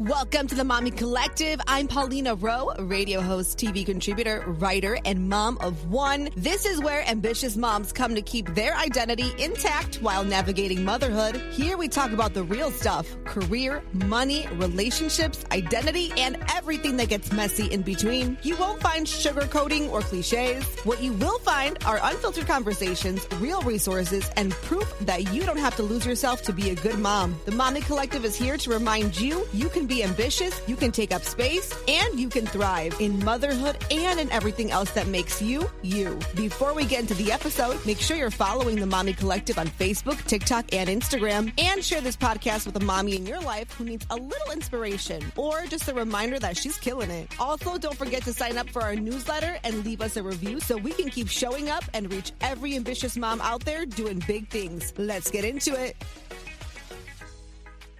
Welcome to the Mami Collective. I'm Paulina Rowe, radio host, TV contributor, writer, and mom of one. This is where ambitious moms come to keep their identity intact while navigating motherhood. Here we talk about the real stuff: career, money, relationships, identity, and everything that gets messy in between. You won't find sugarcoating or cliches. What you will find are unfiltered conversations, real resources, and proof that you don't have to lose yourself to be a good mom. The Mami Collective is here to remind you can be ambitious, you can take up space, and you can thrive in motherhood and in everything else that makes you, you. Before we get into the episode, make sure you're following the Mami Collective on Facebook, TikTok, and Instagram, and share this podcast with a mommy in your life who needs a little inspiration or just a reminder that she's killing it. Also, don't forget to sign up for our newsletter and leave us a review so we can keep showing up and reach every ambitious mom out there doing big things. Let's get into it.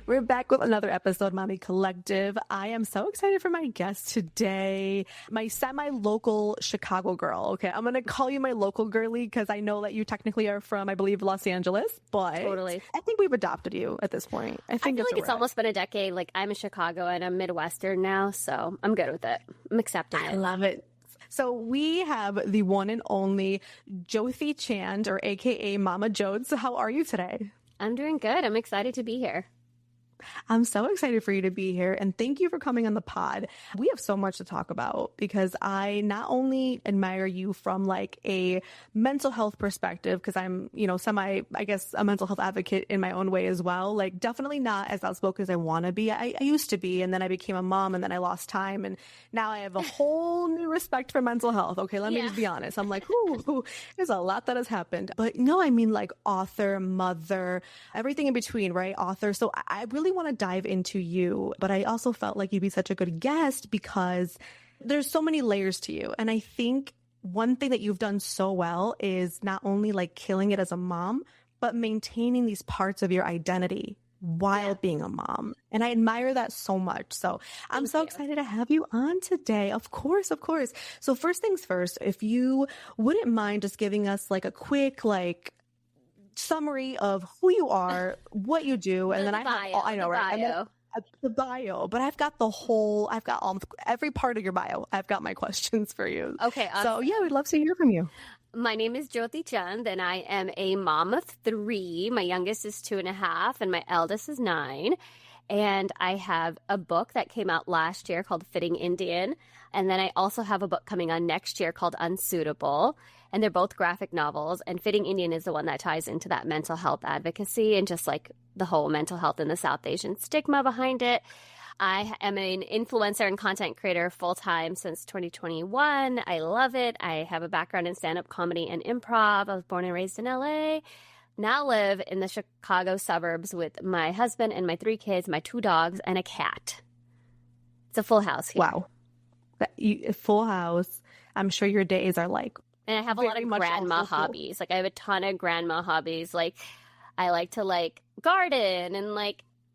We're back with another episode, Mami Collective. I am so excited for my guest today, my semi-local Chicago girl. Okay, I'm going to call you my local girly because I know that you technically are from, I believe, Los Angeles, but totally. I think we've adopted you at this point. I feel like it's almost been a decade. Like, I'm in Chicago and I'm Midwestern now, so I'm good with it. I'm accepting it. I love it. So we have the one and only Jyothi Chand, or AKA Mama Jotes. So how are you today? I'm doing good. I'm excited to be here. I'm so excited for you to be here, and thank you for coming on the pod. We have so much to talk about because I not only admire you from like a mental health perspective, because I'm, a mental health advocate in my own way as well. Like, definitely not as outspoken as I want to be. I used to be, and then I became a mom, and then I lost time, and now I have a whole new respect for mental health. Okay, let me just be honest. I'm like, ooh, there's a lot that has happened. But no, I mean, like, author, mother, everything in between, right? Author. So I really want to dive into you, but I also felt like you'd be such a good guest because there's so many layers to you. And I think one thing that you've done so well is not only like killing it as a mom, but maintaining these parts of your identity while being a mom. And I admire that so much. So I'm so excited to have you on today. Of course, of course. So first things first, if you wouldn't mind just giving us like a quick, summary of who you are, what you do, and then the bio. But I've got every part of your bio. I've got my questions for you. Okay. Awesome. So yeah, we'd love to hear from you. My name is Jyothi Chand, and I am a mom of 3. My youngest is 2.5, and my eldest is 9. And I have a book that came out last year called Fitting Indian. And then I also have a book coming on next year called Unsuitable. And they're both graphic novels. And Fitting Indian is the one that ties into that mental health advocacy and just like the whole mental health and the South Asian stigma behind it. I am an influencer and content creator full-time since 2021. I love it. I have a background in stand-up comedy and improv. I was born and raised in LA. Now live in the Chicago suburbs with my husband and my 3 kids, my 2 dogs, and a cat. It's a full house here. Wow. Full house. I'm sure your days are like... And I have a lot of grandma hobbies. Like, I have a ton of grandma hobbies. Like, I like to, garden and,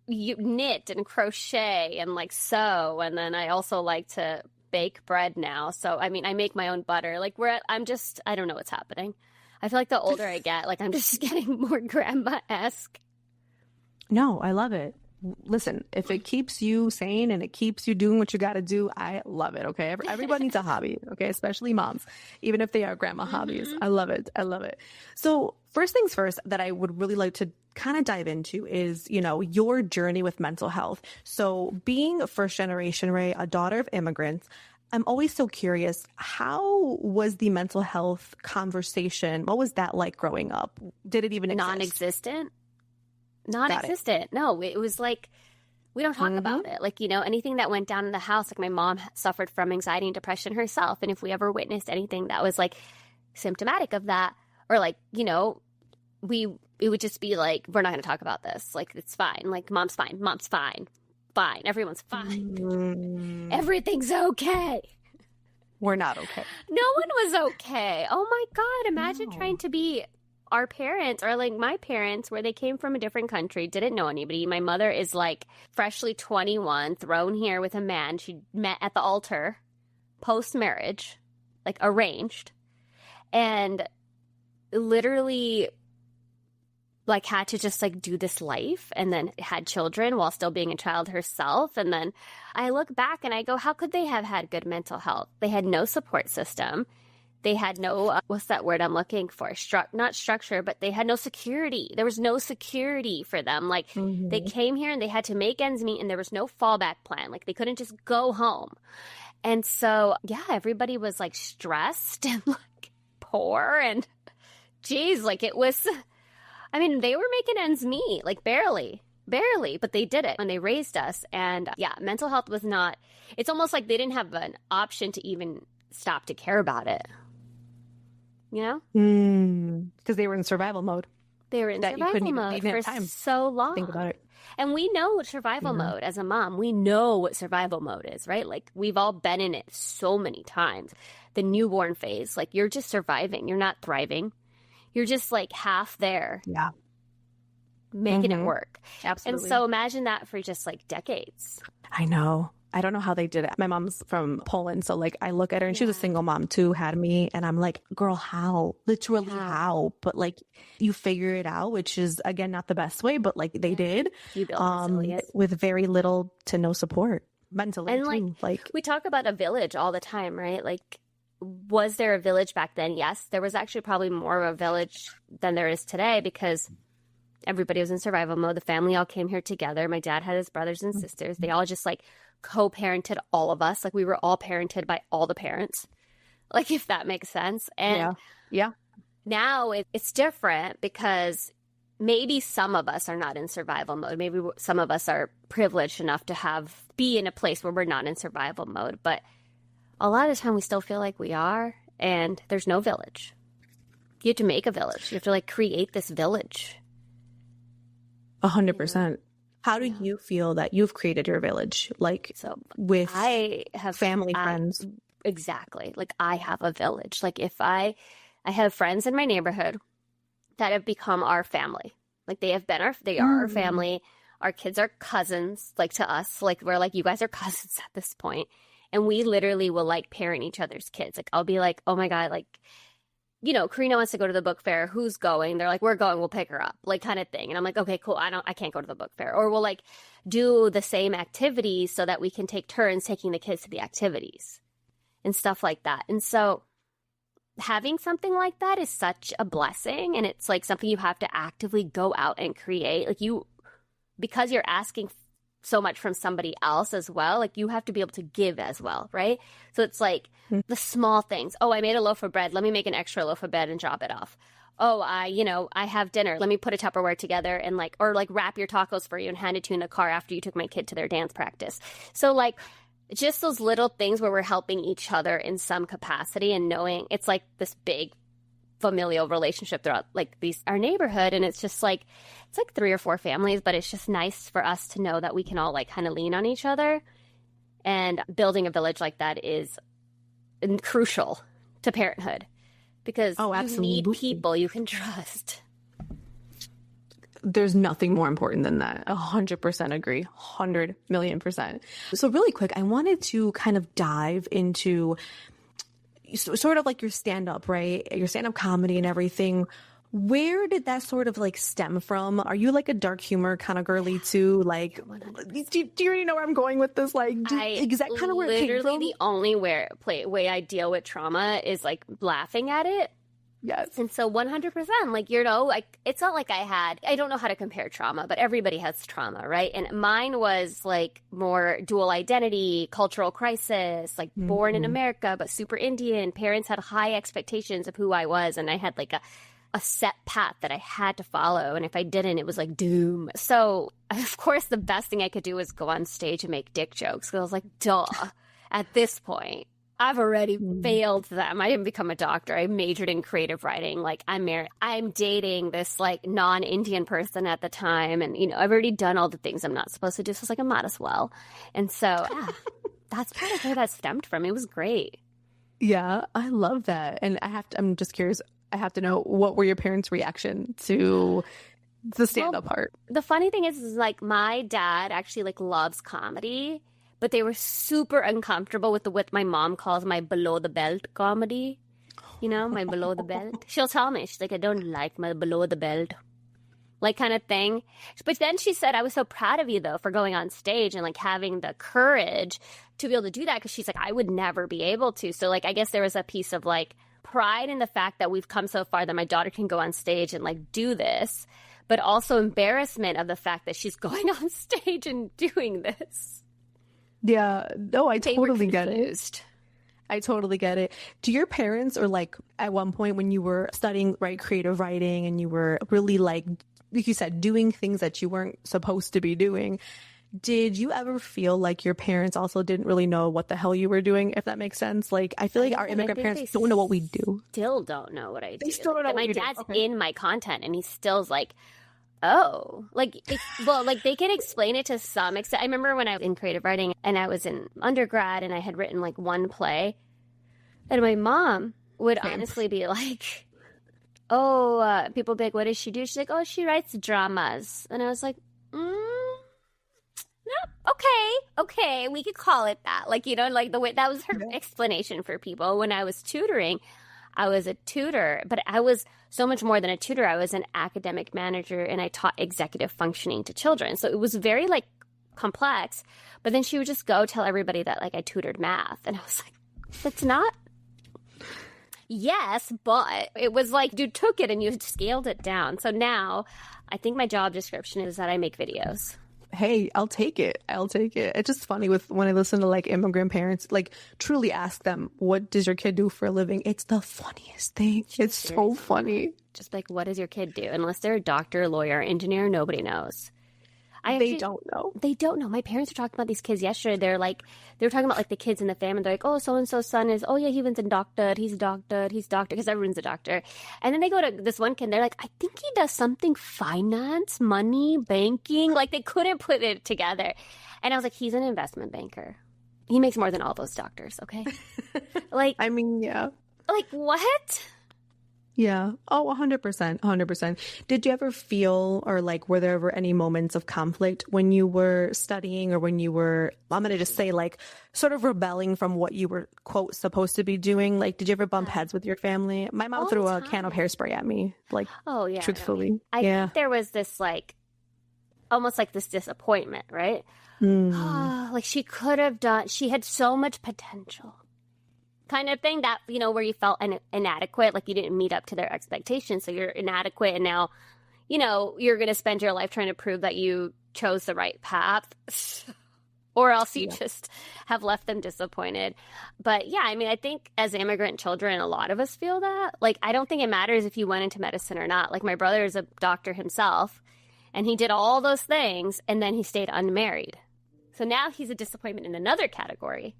knit and crochet and, sew. And then I also like to bake bread now. So, I mean, I make my own butter. I don't know what's happening. I feel like the older I get, I'm just getting more grandma-esque. No, I love it. Listen, if it keeps you sane and it keeps you doing what you got to do, I love it, okay? Everybody needs a hobby, okay? Especially moms, even if they are grandma hobbies. I love it. I love it. So first things first that I would really like to kind of dive into is, your journey with mental health. So being a first generation, right, a daughter of immigrants, I'm always so curious, how was the mental health conversation? What was that like growing up? Did it even exist? Non-existent. No, it was we don't talk about it. Anything that went down in the house, my mom suffered from anxiety and depression herself. And if we ever witnessed anything that was symptomatic of that, or it would just be we're not going to talk about this. It's fine. Mom's fine. Mom's fine. Fine. Everyone's fine. Everything's okay. We're not okay. No one was okay. Oh my God. Imagine trying to be our parents, or my parents, where they came from a different country, didn't know anybody. My mother is freshly 21, thrown here with a man she met at the altar, post-marriage, arranged. And literally like had to just like do this life and then had children while still being a child herself. And then I look back and I go, how could they have had good mental health? They had no support system. They had no, what's that word I'm looking for? Not structure, but they had no security. There was no security for them. Like they came here and they had to make ends meet and there was no fallback plan. Like they couldn't just go home. And so, yeah, everybody was like stressed and like poor and geez, like it was, I mean, they were making ends meet, like barely, but they did it when they raised us. And yeah, mental health was not, it's almost like they didn't have an option to even stop to care about it. You know? Because they were in survival mode. They were in survival mode for so long. Think about it. And we know what survival mode as a mom. We know what survival mode is, right? Like we've all been in it so many times. The newborn phase, like you're just surviving. You're not thriving. You're just like half there. Yeah. Making it work. Absolutely. And so imagine that for just like decades. I know. I don't know how they did it. My mom's from Poland. So like I look at her and she was a single mom too, had me. And I'm like, girl, how? Literally how? But like you figure it out, which is again, not the best way, but like they did You build resilience. with very little to no support mentally. And too. like we talk about a village all the time, right? Like, was there a village back then? Yes, there was actually probably more of a village than there is today because everybody was in survival mode. The family all came here together. My dad had his brothers and sisters. They all just like co-parented all of us. Like we were all parented by all the parents, like if that makes sense. And yeah. Now it's different because maybe some of us are not in survival mode. Maybe some of us are privileged enough to be in a place where we're not in survival mode. But a lot of the time we still feel like we are, and there's no village. You have to make a village. You have to like create this village. 100%. How do you feel that you've created your village? Like with I have family, friends? Exactly. Like I have a village. Like if I have friends in my neighborhood that have become our family. Like they are our family. Our kids are cousins, like to us. Like we're like, you guys are cousins at this point. And we literally will like parent each other's kids. Like I'll be like, oh my God, like, you know, Karina wants to go to the book fair. Who's going? They're like, we're going. We'll pick her up, like kind of thing. And I'm like, okay, cool. I can't go to the book fair. Or we'll like do the same activities so that we can take turns taking the kids to the activities and stuff like that. And so having something like that is such a blessing. And it's like something you have to actively go out and create. Like because you're asking so much from somebody else as well, like you have to be able to give as well, right? So it's like the small things. Oh, I made a loaf of bread. Let me make an extra loaf of bread and drop it off. Oh, I have dinner. Let me put a Tupperware together and or wrap your tacos for you and hand it to you in the car after you took my kid to their dance practice. So like just those little things where we're helping each other in some capacity and knowing it's like this big familial relationship throughout like our neighborhood. And it's just like, it's like 3 or 4 families, but it's just nice for us to know that we can all like kind of lean on each other. And building a village like that is crucial to parenthood because you need people you can trust. There's nothing more important than that. 100% agree. 100 million %. So really quick, I wanted to kind of dive into sort of like your stand-up, right? Your stand-up comedy and everything. Where did that sort of like stem from? Are you like a dark humor kind of girly too? Like, do you already know where I'm going with this? Like, is that kind of where it came from? Literally the only way I deal with trauma is like laughing at it. Yes. And so 100%, like, you know, like, it's not like I don't know how to compare trauma, but everybody has trauma, right? And mine was like more dual identity, cultural crisis, like born in America, but super Indian. Parents had high expectations of who I was. And I had like a set path that I had to follow. And if I didn't, it was like doom. So of course, the best thing I could do was go on stage and make dick jokes. So I was like, duh, at this point. I've already failed them. I didn't become a doctor. I majored in creative writing. Like I'm married. I'm dating this like non-Indian person at the time. And, you know, I've already done all the things I'm not supposed to do. So it's like I might as well. And so that's part of where that stemmed from. It was great. Yeah, I love that. And I'm just curious. I have to know, what were your parents' reaction to the stand-up part? The funny thing is like my dad actually like loves comedy. But they were super uncomfortable with what my mom calls my below the belt comedy. You know, my below the belt. She'll tell me, she's like, I don't like my below the belt. like kind of thing. But then she said, I was so proud of you, though, for going on stage and like having the courage to be able to do that, because she's like, I would never be able to. So like, I guess there was a piece of like pride in the fact that we've come so far that my daughter can go on stage and like do this, but also embarrassment of the fact that she's going on stage and doing this. Yeah, no, I They totally were get it. confused. I totally get it. Do your parents, or like at one point when you were studying, right, creative writing, and you were really like you said, doing things that you weren't supposed to be doing, did you ever feel like your parents also didn't really know what the hell you were doing, if that makes sense? Like, I feel like our immigrant parents don't know what we do. Still don't know what I do. They still don't know what my you do. dad's Okay. in my content, and he still's like, oh, like, well, like they can explain it to some extent. I remember when I was in creative writing and I was in undergrad and I had written like one play, and my mom would honestly be like, oh, people would be like, what does she do? She's like, oh, she writes dramas. And I was like, no, okay, we could call it that. Like, you know, like the way that was her explanation for people. When I was tutoring, I was a tutor, but I was so much more than a tutor. I was an academic manager, and I taught executive functioning to children. So it was very like complex. But then she would just go tell everybody that like I tutored math. And I was like, that's not. Yes, but it was like you took it and you scaled it down. So now I think my job description is that I make videos. Hey, I'll take it. It's just funny with when I listen to like immigrant parents, like truly ask them, what does your kid do for a living? It's the funniest thing. It's so funny. Just like, what does your kid do? Unless they're a doctor, lawyer, engineer, nobody knows. They don't know. They don't know. My parents were talking about these kids yesterday. They were talking about like the kids in the family. They're like, oh, so-and-so's son is, oh yeah, he went and doctored. He's doctor, because everyone's a doctor. And then they go to this one kid and they're like, I think he does something finance, money, banking. Like they couldn't put it together. And I was like, he's an investment banker. He makes more than all those doctors, okay? Like, I mean, yeah. Like what? Yeah. Oh, 100%. 100%. Did you ever feel, or like, were there ever any moments of conflict when you were studying, or when you were, I'm going to just say like, sort of rebelling from what you were, quote, supposed to be doing? Like, did you ever bump heads with your family? My mom threw a can of hairspray at me, like, oh, yeah, truthfully. I think there was this like, almost like this disappointment, right? Like she had so much potential. Kind of thing that, you know, where you felt inadequate, like you didn't meet up to their expectations. So you're inadequate, and now, you know, you're going to spend your life trying to prove that you chose the right path, or else you just have left them disappointed. But yeah, I mean, I think as immigrant children, a lot of us feel that. Like, I don't think it matters if you went into medicine or not. Like, my brother is a doctor himself, and he did all those things, and then he stayed unmarried. So now he's a disappointment in another category.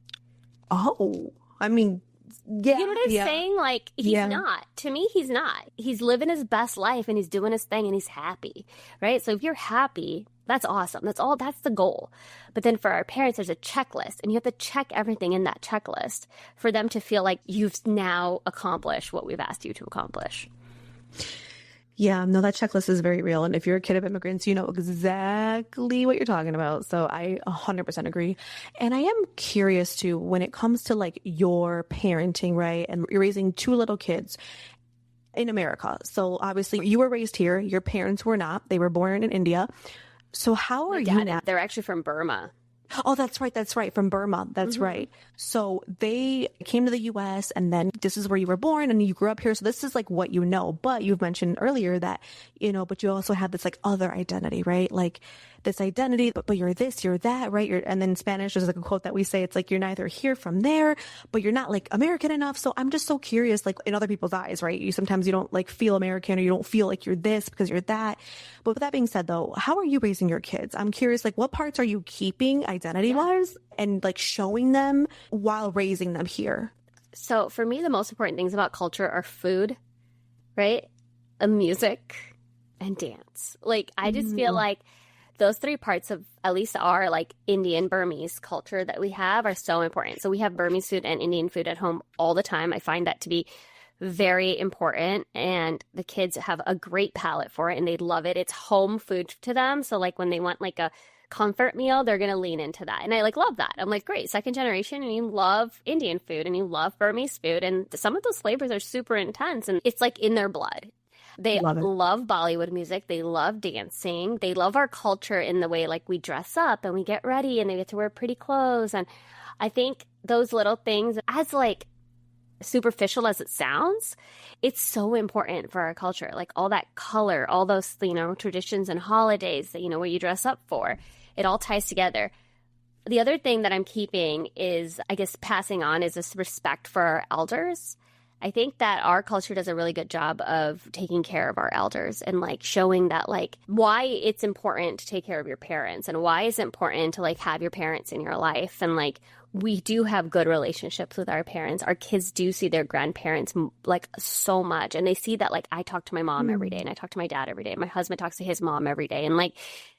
Oh, I mean, yeah. You know what I'm saying? Like, he's not. To me, he's not. He's living his best life, and he's doing his thing, and he's happy, right? So if you're happy, that's awesome. That's the goal. But then for our parents, there's a checklist, and you have to check everything in that checklist for them to feel like you've now accomplished what we've asked you to accomplish. Yeah, no, that checklist is very real. And if you're a kid of immigrants, you know exactly what you're talking about. So I 100% agree. And I am curious too, when it comes to like your parenting, right? And you're raising two little kids in America. So obviously you were raised here. Your parents were not. They were born in India. So how are you now? They're actually from Burma. Oh, that's right. That's right. From Burma. That's right. So they came to the U.S. and then this is where you were born and you grew up here. So this is like what you know. But you've mentioned earlier that, you know, but you also have this like other identity, right? Like this identity, but you're this, you're that, right? And then in Spanish, there's like a quote that we say, it's like, you're neither here from there, but you're not like American enough. So I'm just so curious, like in other people's eyes, right? Sometimes you don't like feel American, or you don't feel like you're this because you're that. But with that being said though, how are you raising your kids? I'm curious, like what parts are you keeping identity wise and like showing them while raising them here? So for me, the most important things about culture are food, right? Music and dance. Like, I just feel like those three parts of at least our like Indian Burmese culture that we have are so important. So we have Burmese food and Indian food at home all the time. I find that to be very important, and the kids have a great palate for it and they love it. It's home food to them. So like when they want like a comfort meal, they're going to lean into that. And I like love that. I'm like, great, second generation, and you love Indian food and you love Burmese food. And some of those flavors are super intense and it's like in their blood. They Love it. love Bollywood music. They love dancing. They love our culture in the way like we dress up and we get ready and they get to wear pretty clothes. And I think those little things, as like superficial as it sounds, it's so important for our culture. Like all that color, all those, traditions and holidays that, what you dress up for, it all ties together. The other thing that I'm keeping is, I guess, passing on is this respect for our elders. I think that our culture does a really good job of taking care of our elders and like showing that like why it's important to take care of your parents and why it's important to like have your parents in your life. And like we do have good relationships with our parents. Our kids do see their grandparents like so much. And they see that like I talk to my mom every day and I talk to my dad every day. My husband talks to his mom every day. And like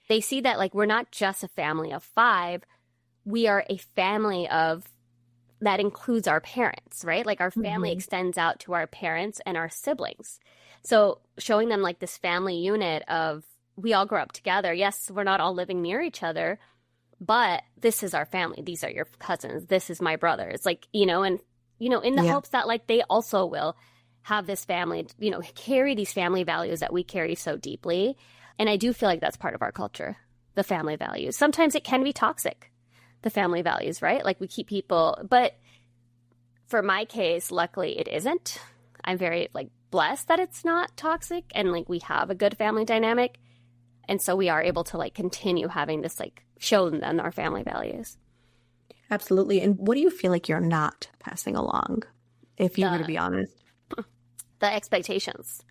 they see that like we're not just a family of 5. We are a family of that includes our parents, right? Like our family extends out to our parents and our siblings. So showing them like this family unit of we all grow up together. Yes, we're not all living near each other, but this is our family. These are your cousins. This is my brother. It's like, in the hopes that like they also will have this family, carry these family values that we carry so deeply. And I do feel like that's part of our culture, the family values. Sometimes it can be toxic, the family values, right? Like we keep people, but for my case, luckily it isn't. I'm very like blessed that it's not toxic and like we have a good family dynamic. And so we are able to like continue having this like show them our family values. Absolutely. And what do you feel like you're not passing along, if you were to be honest? The expectations,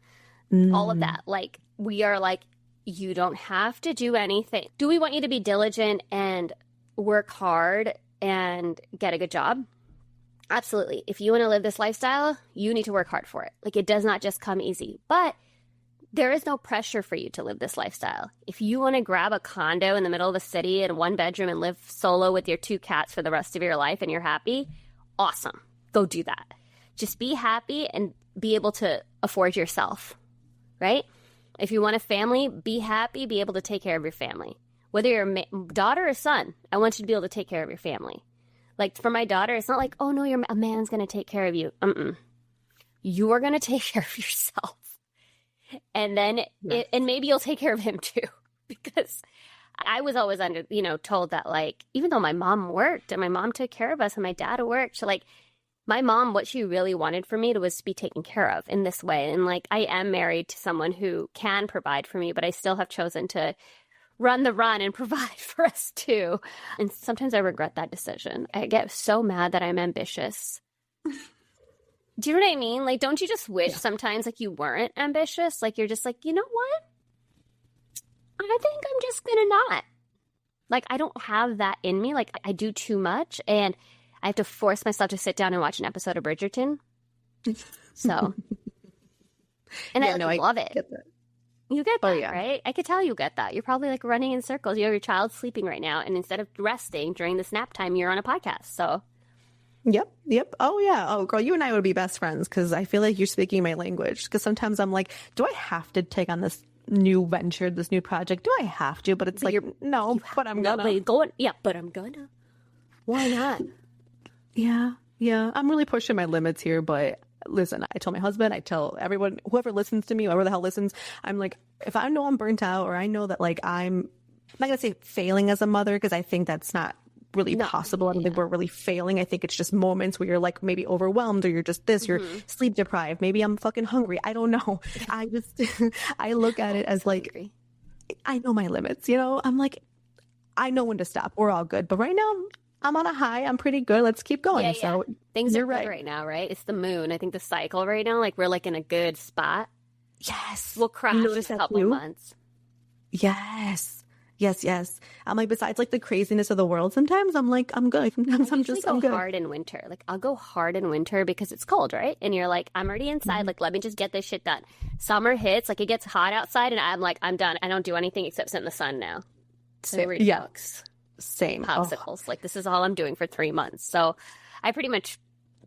all of that. Like we are like, you don't have to do anything. Do we want you to be diligent and work hard and get a good job? Absolutely. If you want to live this lifestyle, you need to work hard for it. Like it does not just come easy, but there is no pressure for you to live this lifestyle. If you want to grab a condo in the middle of the city in 1 bedroom and live solo with your 2 cats for the rest of your life and you're happy, awesome. Go do that. Just be happy and be able to afford yourself, right? If you want a family, be happy, be able to take care of your family. Whether you're a daughter or son, I want you to be able to take care of your family. Like for my daughter, it's not like, oh no, a man's going to take care of you. You are going to take care of yourself. And then, and maybe you'll take care of him too. Because I was always told that like, even though my mom worked and my mom took care of us and my dad worked, like my mom, what she really wanted for me was to be taken care of in this way. And like, I am married to someone who can provide for me, but I still have chosen to run the run and provide for us too. And sometimes I regret that decision. I get so mad that I'm ambitious. Do you know what I mean? Like, don't you just wish sometimes like you weren't ambitious? Like, you're just like, you know what? I think I'm just gonna not. Like, I don't have that in me. Like, I do too much and I have to force myself to sit down and watch an episode of Bridgerton. So, and I love it. Get that. You get that, right? I could tell you get that. You're probably like running in circles. You have your child sleeping right now. And instead of resting during this nap time, you're on a podcast. So. Yep. Oh, yeah. Oh, girl, you and I would be best friends because I feel like you're speaking my language. Because sometimes I'm like, do I have to take on this new venture, this new project? Do I have to? But it's like, no, but I'm gonna. But I'm gonna. Why not? Yeah. I'm really pushing my limits here, but listen, I tell my husband, I tell everyone, whoever listens to me, whoever the hell listens, I'm like, if I know I'm burnt out or I know that like I'm not going to say failing as a mother because I think that's not really possible. I don't think we're really failing. I think it's just moments where you're like maybe overwhelmed or you're just this, you're sleep deprived. Maybe I'm fucking hungry. I don't know. I just, I look at it as like, I know my limits, I'm like, I know when to stop. We're all good. But right now, I'm on a high. I'm pretty good. Let's keep going. Yeah. So things are good right now, right? It's the moon. I think the cycle right now, like we're like in a good spot. Yes. We'll crash in a couple of months. Yes. I'm like, besides like the craziness of the world, sometimes I'm like, I'm good. Sometimes I'm good. Hard in winter. Like I'll go hard in winter because it's cold, right? And you're like, I'm already inside. Like, let me just get this shit done. Summer hits, like it gets hot outside and I'm like, I'm done. I don't do anything except sit in the sun now. So read books. Same. Popsicles. Like this is all I'm doing for 3 months. So I pretty much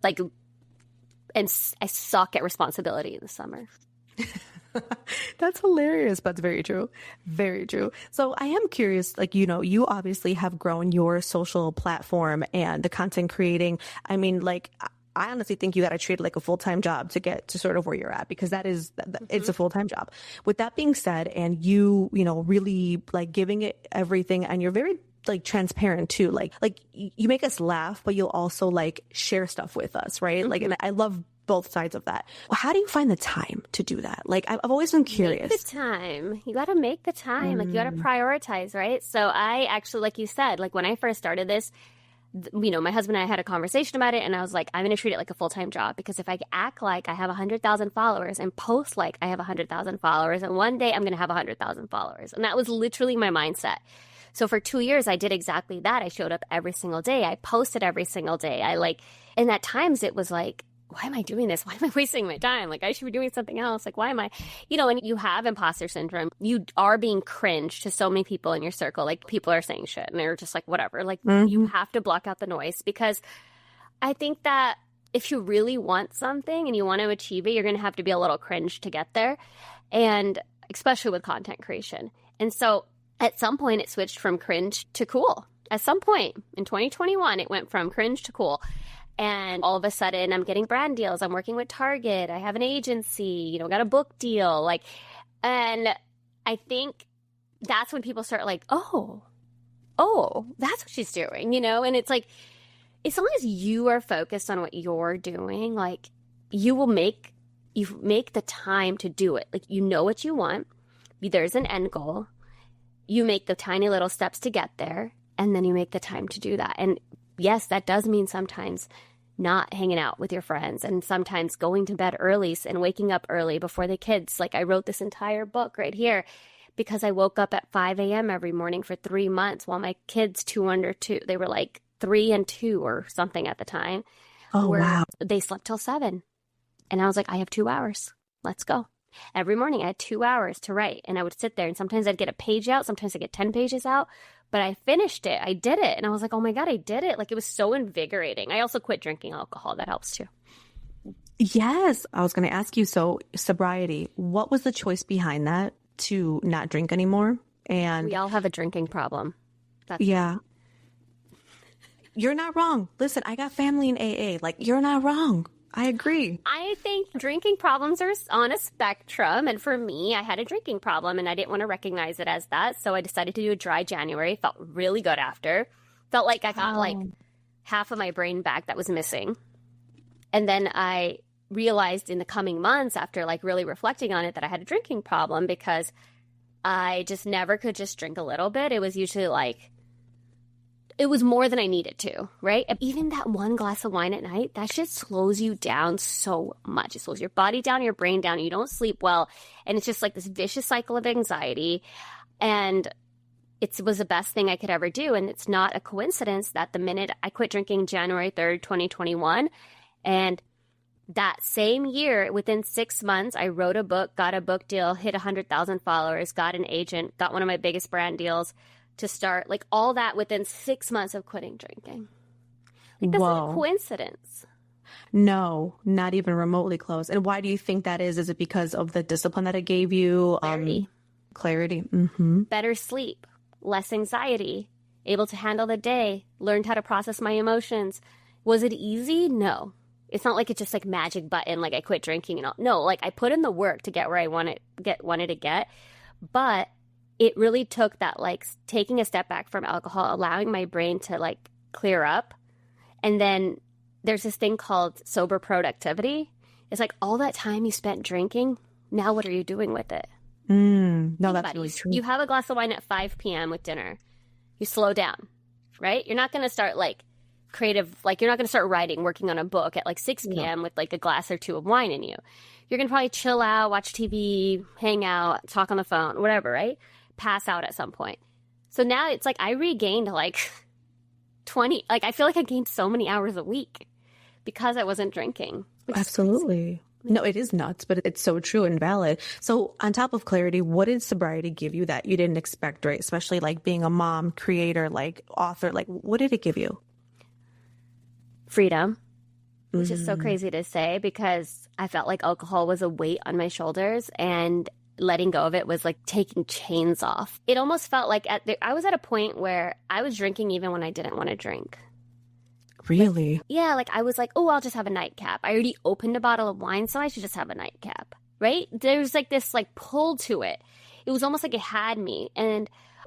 like, and I suck at responsibility in the summer. That's hilarious, but it's very true. Very true. So I am curious, like, you obviously have grown your social platform and the content creating. I mean, like, I honestly think you got to treat it like a full-time job to get to sort of where you're at, because it's a full-time job. With that being said, and you know, really like giving it everything, and you're very like transparent too. Like you make us laugh, but you'll also like share stuff with us, right? Like, and I love both sides of that. How do you find the time to do that? Like, I've always been curious. Make the time. You got to make the time. Like, you got to prioritize, right? So I actually, like you said, like when I first started this, you know, my husband and I had a conversation about it, and I was like, I'm going to treat it like a full-time job, because if I act like I have 100,000 followers and post like I have 100,000 followers, and one day I'm going to have 100,000 followers. And that was literally my mindset. So for 2 years, I did exactly that. I showed up every single day. I posted every single day. And at times it was like, why am I doing this? Why am I wasting my time? Like, I should be doing something else. Like, why am I, you know, and you have imposter syndrome. You are being cringe to so many people in your circle. Like, people are saying shit and they're just like, whatever. Like, you have to block out the noise, because I think that if you really want something and you want to achieve it, you're going to have to be a little cringe to get there. And especially with content creation. And so at some point it switched from cringe to cool. At some point in 2021, it went from cringe to cool. And all of a sudden, I'm getting brand deals. I'm working with Target. I have an agency, you know, got a book deal. Like, and I think that's when people start like, oh, that's what she's doing, you know? And it's like, as long as you are focused on what you're doing, like, you make the time to do it. Like, you know what you want. There's an end goal. You make the tiny little steps to get there, and then you make the time to do that. And yes, that does mean sometimes not hanging out with your friends, and sometimes going to bed early and waking up early before the kids. Like, I wrote this entire book right here because I woke up at 5 a.m. every morning for 3 months while my kids, they were like 3 and 2 or something at the time. Oh, wow. They slept till 7. And I was like, I have 2 hours. Let's go. Every morning I had 2 hours to write, and I would sit there, and sometimes I'd get a page out. Sometimes I'd get 10 pages out. But I finished it. I did it. And I was like, oh my God, I did it. Like, it was so invigorating. I also quit drinking alcohol. That helps too. Yes. I was going to ask you, so sobriety, what was the choice behind that to not drink anymore? And we all have a drinking problem. Yeah. You're not wrong. Listen, I got family in AA. Like, you're not wrong. I agree. I think drinking problems are on a spectrum. And for me, I had a drinking problem and I didn't want to recognize it as that. So I decided to do a dry January. Felt really good after. Felt like I got like half of my brain back that was missing. And then I realized in the coming months, after like really reflecting on it, that I had a drinking problem, because I just never could just drink a little bit. It was usually like, it was more than I needed to, right? Even that one glass of wine at night, that shit slows you down so much. It slows your body down, your brain down. You don't sleep well. And it's just like this vicious cycle of anxiety. And it was the best thing I could ever do. And it's not a coincidence that the minute I quit drinking January 3rd, 2021, and that same year, within 6 months, I wrote a book, got a book deal, hit 100,000 followers, got an agent, got one of my biggest brand deals to start, like all that within 6 months of quitting drinking. Like, that's not a coincidence. No, not even remotely close. And why do you think that is? Is it because of the discipline that it gave you? Clarity. Mm-hmm. Better sleep, less anxiety, able to handle the day, learned how to process my emotions. Was it easy? No. It's not like it's just like magic button, like I quit drinking and all. No, like I put in the work to get where I wanted to get. But it really took that, like, taking a step back from alcohol, allowing my brain to like clear up. And then there's this thing called sober productivity. It's like all that time you spent drinking, now what are you doing with it? No, that's really true. You have a glass of wine at 5 p.m. with dinner. You slow down, right? You're not going to start like creative, like you're not going to start writing, working on a book at like 6 p.m. with like a glass or two of wine in you. You're going to probably chill out, watch TV, hang out, talk on the phone, whatever, right? Pass out at some point. So now it's like I regained like 20, like I feel like I gained so many hours a week because I wasn't drinking. Absolutely. No, it is nuts, but it's so true and valid. So on top of clarity, what did sobriety give you that you didn't expect, right? Especially like being a mom, creator, like author, like what did it give you? Freedom, which is so crazy to say because I felt like alcohol was a weight on my shoulders, and letting go of it was like taking chains off. It almost felt like I was at a point where I was drinking even when I didn't want to drink. Really? Yeah, like I was like, oh, I'll just have a nightcap. I already opened a bottle of wine, so I should just have a nightcap, right? There's like this like pull to it. It was almost like it had me.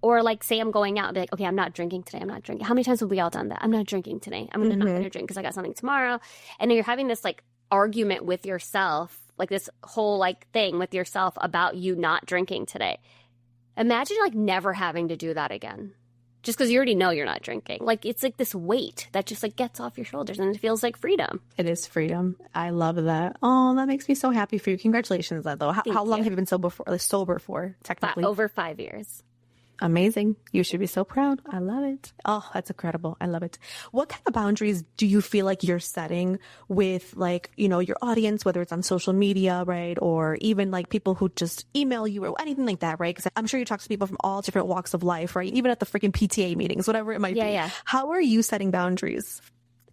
Or like say I'm going out and be like, okay, I'm not drinking today. I'm not drinking. How many times have we all done that? I'm not drinking today. I'm not going to drink because I got something tomorrow. And then you're having this like argument with yourself, like this whole like thing with yourself about you not drinking today. Imagine like never having to do that again. Just because you already know you're not drinking. Like, it's like this weight that just like gets off your shoulders and it feels like freedom. It is freedom. I love that. Oh, that makes me so happy for you. Congratulations, though. How long have you been sober for, technically? Over 5 years. Amazing. You should be so proud. I love it. Oh, that's incredible. I love it. What kind of boundaries do you feel like you're setting with like, you know, your audience, whether it's on social media, right? Or even like people who just email you or anything like that, right? Because I'm sure you talk to people from all different walks of life, right? Even at the freaking PTA meetings, whatever it might be. Yeah. How are you setting boundaries?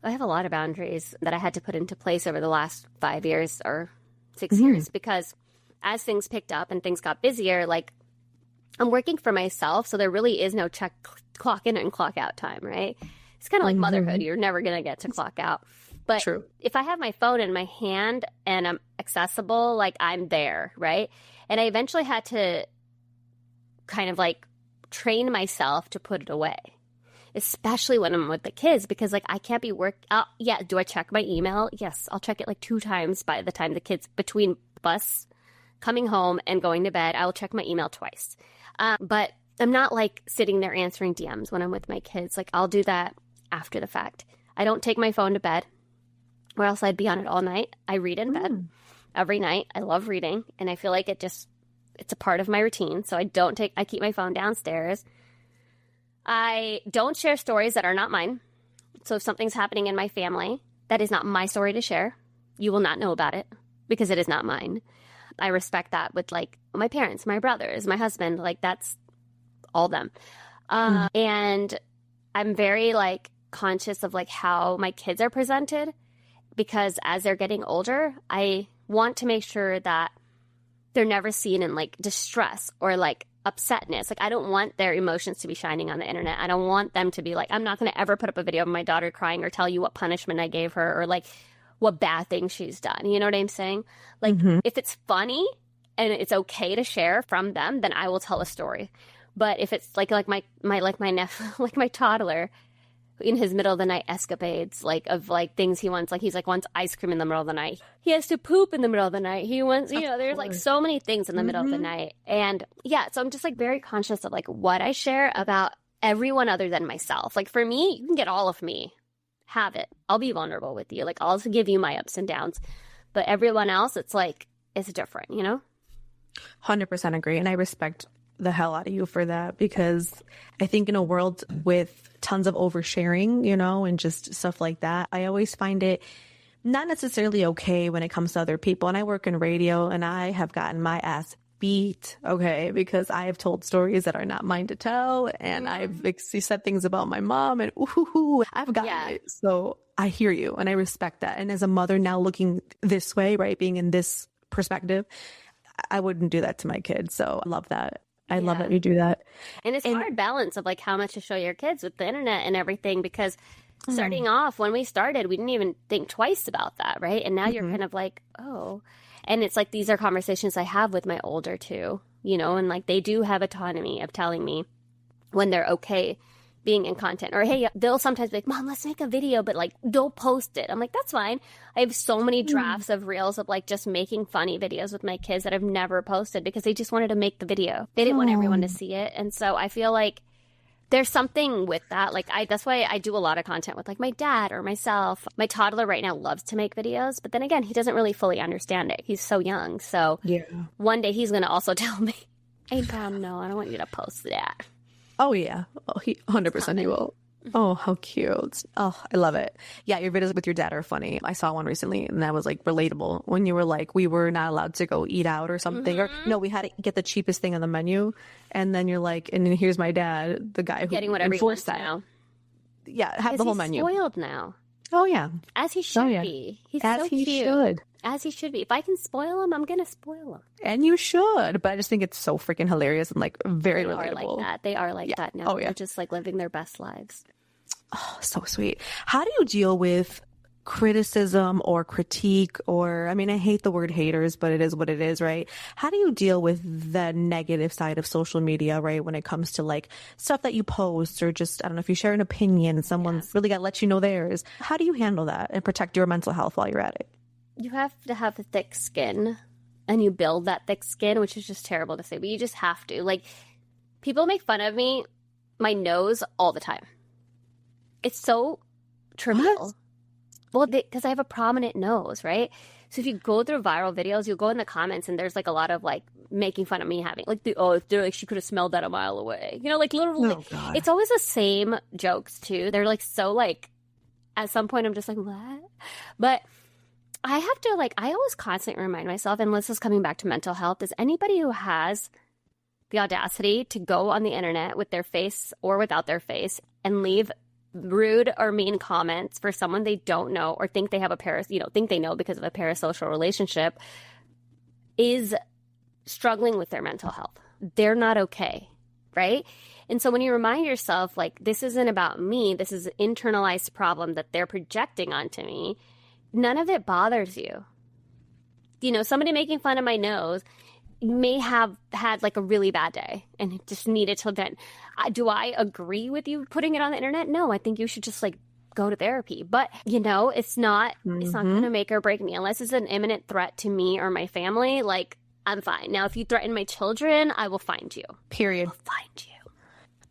I have a lot of boundaries that I had to put into place over the last 5 years or 6 years because as things picked up and things got busier, like I'm working for myself, so there really is no clock in and clock out time, right? It's kind of like motherhood. You're never going to get to clock out. But True. If I have my phone in my hand and I'm accessible, like I'm there, right? And I eventually had to kind of like train myself to put it away, especially when I'm with the kids, because like I can't be yeah, do I check my email? Yes, I'll check it like 2 times by the time the kids, between bus coming home and going to bed, I will check my email twice. But I'm not like sitting there answering DMs when I'm with my kids. Like I'll do that after the fact. I don't take my phone to bed or else I'd be on it all night. I read in bed every night. I love reading and I feel like it's a part of my routine. So I keep my phone downstairs. I don't share stories that are not mine. So if something's happening in my family that is not my story to share, you will not know about it because it is not mine. I respect that with like my parents, my brothers, my husband, like that's all them. And I'm very like conscious of like how my kids are presented because as they're getting older, I want to make sure that they're never seen in like distress or like upsetness. Like I don't want their emotions to be shining on the internet. I don't want them to be like, I'm not going to ever put up a video of my daughter crying or tell you what punishment I gave her or like what bad thing she's done. You know what I'm saying? Like if it's funny and it's okay to share from them, then I will tell a story. But if it's like my nephew, like my toddler in his middle of the night escapades, like of like things he wants, like he's like wants ice cream in the middle of the night. He has to poop in the middle of the night. He wants, you know, there's like so many things in the middle of the night. And yeah, so I'm just like very conscious of like what I share about everyone other than myself. Like for me, you can get all of me. Have it. I'll be vulnerable with you. Like I'll also give you my ups and downs. But everyone else, it's like, it's different, you know? 100% agree. And I respect the hell out of you for that because I think in a world with tons of oversharing, you know, and just stuff like that, I always find it not necessarily okay when it comes to other people. And I work in radio and I have gotten my ass beat, okay, because I have told stories that are not mine to tell, and I've said things about my mom, and I've gotten it. So I hear you, and I respect that. And as a mother now looking this way, right, being in this perspective, I wouldn't do that to my kids. So I love that. I love that you do that. And it's a hard balance of like how much to show your kids with the internet and everything, because starting off, when we started, we didn't even think twice about that, right? And now you're kind of like, oh. And it's like these are conversations I have with my older two, you know, and like they do have autonomy of telling me when they're okay being in content. Or, hey, they'll sometimes be like, Mom, let's make a video, but like don't post it. I'm like, that's fine. I have so many drafts of reels of like just making funny videos with my kids that I've never posted because they just wanted to make the video. They didn't want everyone to see it. And so I feel like there's something with that. Like that's why I do a lot of content with like my dad or myself. My toddler right now loves to make videos, but then again, he doesn't really fully understand it. He's so young. So one day he's going to also tell me, hey, Mom, no, I don't want you to post that. Oh, yeah. Oh, he 100% he will. Oh, how cute. Oh, I love it. Yeah, your videos with your dad are funny. I saw one recently and that was like relatable when you were like, we were not allowed to go eat out or something. Or no, we had to get the cheapest thing on the menu. And then you're like, and then here's my dad, the guy who getting whatever enforced that. Now. Yeah, have the whole menu. He's spoiled now. Oh, yeah. As he should be. He's as so he cute. Should. As he should be. If I can spoil him, I'm going to spoil him. And you should. But I just think it's so freaking hilarious and like very relatable. They are like that. They are like that now. Oh, yeah. They're just like living their best lives. Oh, so sweet. How do you deal with criticism or critique, or, I mean, I hate the word haters, but it is what it is, right? How do you deal with the negative side of social media, right? When it comes to like stuff that you post, or just, I don't know, if you share an opinion and someone's really got to let you know theirs. How do you handle that and protect your mental health while you're at it? You have to have a thick skin, and you build that thick skin, which is just terrible to say, but you just have to. Like, people make fun of me, my nose, all the time. It's so trivial. What? Well, because I have a prominent nose, right? So if you go through viral videos, you'll go in the comments and there's like a lot of like making fun of me having like they're like, she could have smelled that a mile away. You know, like literally, it's always the same jokes too. They're like so like, at some point I'm just like, what? But I have to like, I always constantly remind myself, and this is coming back to mental health, is anybody who has the audacity to go on the internet with their face or without their face and leave rude or mean comments for someone they don't know or think they have think they know because of a parasocial relationship is struggling with their mental health. They're not okay, right? And so when you remind yourself, like, this isn't about me, this is an internalized problem that they're projecting onto me, none of it bothers you. You know, somebody making fun of my nose may have had like a really bad day and just needed to vent. Do I agree with you putting it on the internet? No, I think you should just like go to therapy. But you know, it's not going to make or break me unless it's an imminent threat to me or my family. Like, I'm fine. Now, if you threaten my children, I will find you. Period. I'll find you.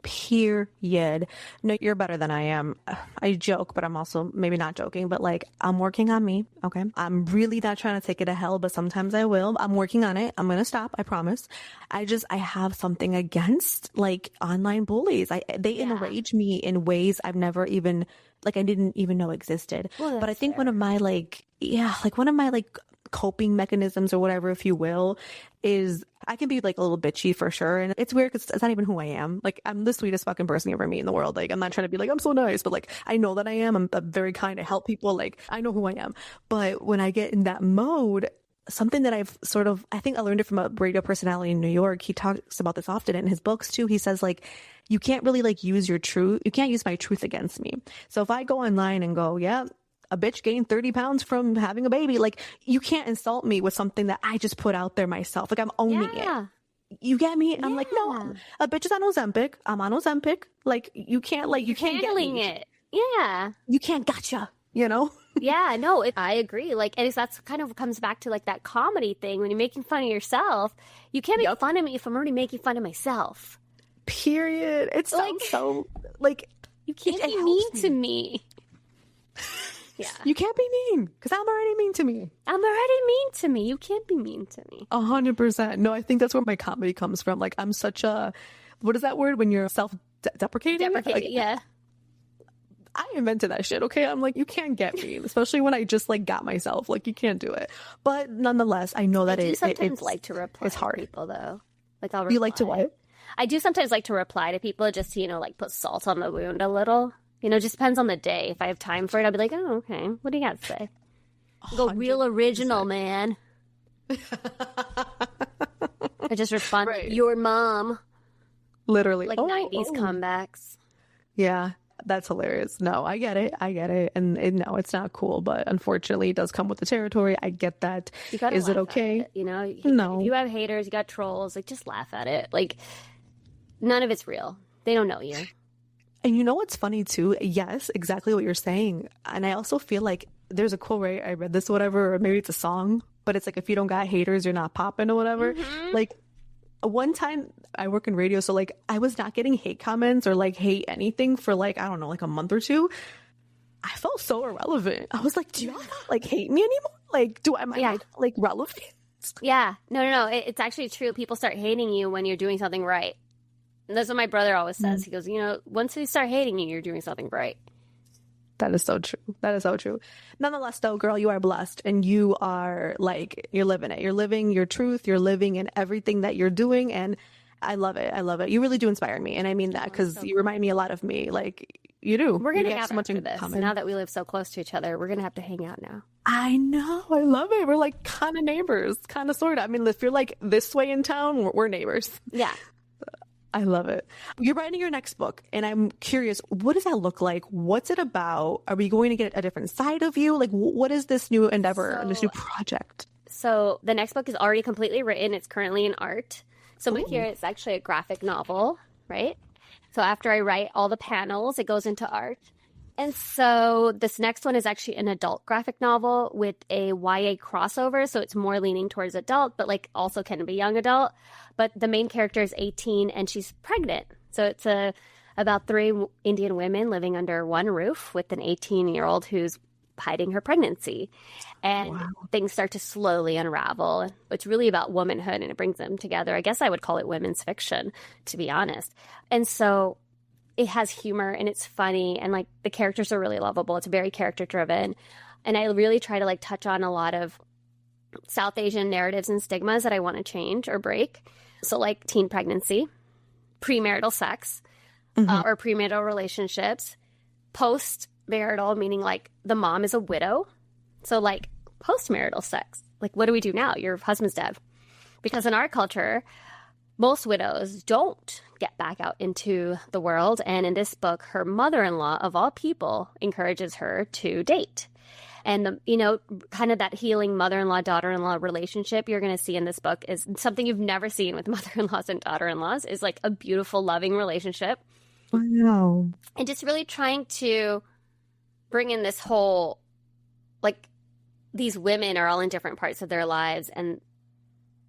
Period. No, you're better than I am. I joke, but I'm also maybe not joking, but like, I'm working on me. Okay. I'm really not trying to take it to hell, but sometimes I will. I'm working on it. I'm going to stop. I promise. I have something against like online bullies. They enrage me in ways I've never even, like, I didn't even know existed. Well, but I think one of my coping mechanisms or whatever, if you will, is I can be like a little bitchy for sure. And it's weird because it's not even who I am. Like, I'm the sweetest fucking person you ever meet in the world. Like, I'm not trying to be like, I'm so nice, but like, I know that I am. I'm very kind. I help people. Like, I know who I am. But when I get in that mode, something that I've I think I learned it from a radio personality in New York. He talks about this often in his books too. He says like, you can't really like use your truth. You can't use my truth against me. So if I go online and go, yeah, a bitch gained 30 pounds from having a baby, like, you can't insult me with something that I just put out there myself. Like, I'm owning it. You get me? And I'm like, no, a bitch is on Ozempic. I'm on Ozempic. Like, you can't handling get me. it. Yeah. You can't gotcha, you know? Yeah, no, I agree. Like, and that's kind of comes back to like that comedy thing. When you're making fun of yourself, you can't make fun of me if I'm already making fun of myself. Period. It sounds like, so like, you can't be mean to me. Yeah. You can't be mean because I'm already mean to me. I'm already mean to me. You can't be mean to me. 100%. No, I think that's where my comedy comes from. Like, I'm such a, what is that word when you're self-deprecating? Deprecating, like, yeah. I invented that shit, okay? I'm like, you can't get me, especially when I just like got myself. Like, you can't do it. But nonetheless, I know that it's like to reply it's hard. To people though. Like, I'll reply. You like to what? I do sometimes like to reply to people just to, like put salt on the wound a little. Just depends on the day. If I have time for it, I'll be like, oh, okay. What do you got to say? Go real original, man. I just respond, right. Your mom. Literally. Like 90s comebacks. Yeah, that's hilarious. No, I get it. And no, it's not cool. But unfortunately, it does come with the territory. I get that. Is it okay? No. If you have haters, you got trolls. Like, just laugh at it. Like, none of it's real. They don't know you. And you know what's funny too? Yes, exactly what you're saying. And I also feel like there's a quote, right? I read this or whatever, or maybe it's a song, but it's like, if you don't got haters, you're not popping or whatever. Mm-hmm. Like, one time I work in radio, so like, I was not getting hate comments or like hate anything for like, I don't know, like a month or two. I felt so irrelevant. I was like, do y'all not like hate me anymore? Like, am I like relevant? Yeah. No. It's actually true. People start hating you when you're doing something right. And that's what my brother always says. He goes, once they start hating you, you're doing something right. That is so true. That is so true. Nonetheless, though, girl, you are blessed and you are like, you're living it. You're living your truth. You're living in everything that you're doing. And I love it. I love it. You really do inspire me. And I mean that because you remind me a lot of me. Like, you do. We're going to have so much in common. Now that we live so close to each other, we're going to have to hang out now. I know. I love it. We're like kind of neighbors, kind of sort of. I mean, if you're like this way in town, we're neighbors. Yeah. I love it. You're writing your next book, and I'm curious, what does that look like? What's it about? Are we going to get a different side of you? Like, what is this new endeavor, this new project? So the next book is already completely written. It's currently in art. So here it's actually a graphic novel, right? So after I write all the panels, it goes into art. And so this next one is actually an adult graphic novel with a YA crossover. So it's more leaning towards adult, but like also can be young adult. But the main character is 18 and she's pregnant. So it's about 3 Indian women living under one roof with an 18-year-old who's hiding her pregnancy. And things start to slowly unravel. It's really about womanhood and it brings them together. I guess I would call it women's fiction, to be honest. And so it has humor and it's funny and like the characters are really lovable. It's very character driven. And I really try to like touch on a lot of South Asian narratives and stigmas that I want to change or break. So like teen pregnancy, premarital sex, or premarital relationships, post-marital, meaning like the mom is a widow. So like post-marital sex, like what do we do now? Your husband's dead. Because in our culture, most widows don't get back out into the world. And in this book, her mother-in-law, of all people, encourages her to date. And, kind of that healing mother-in-law, daughter-in-law relationship you're going to see in this book is something you've never seen with mother-in-laws and daughter-in-laws, is like a beautiful, loving relationship. Wow. And just really trying to bring in this whole, like, these women are all in different parts of their lives and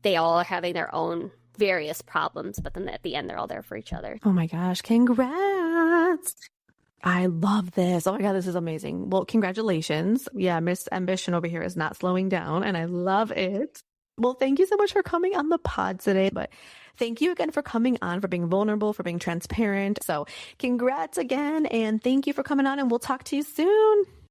they all are having their own various problems, but then at the end, they're all there for each other. Oh my gosh. Congrats. I love this. Oh my God, this is amazing. Well, congratulations. Yeah, Miss Ambition over here is not slowing down and I love it. Well, thank you so much for coming on the pod today. But thank you again for coming on, for being vulnerable, for being transparent. So congrats again. And thank you for coming on and we'll talk to you soon.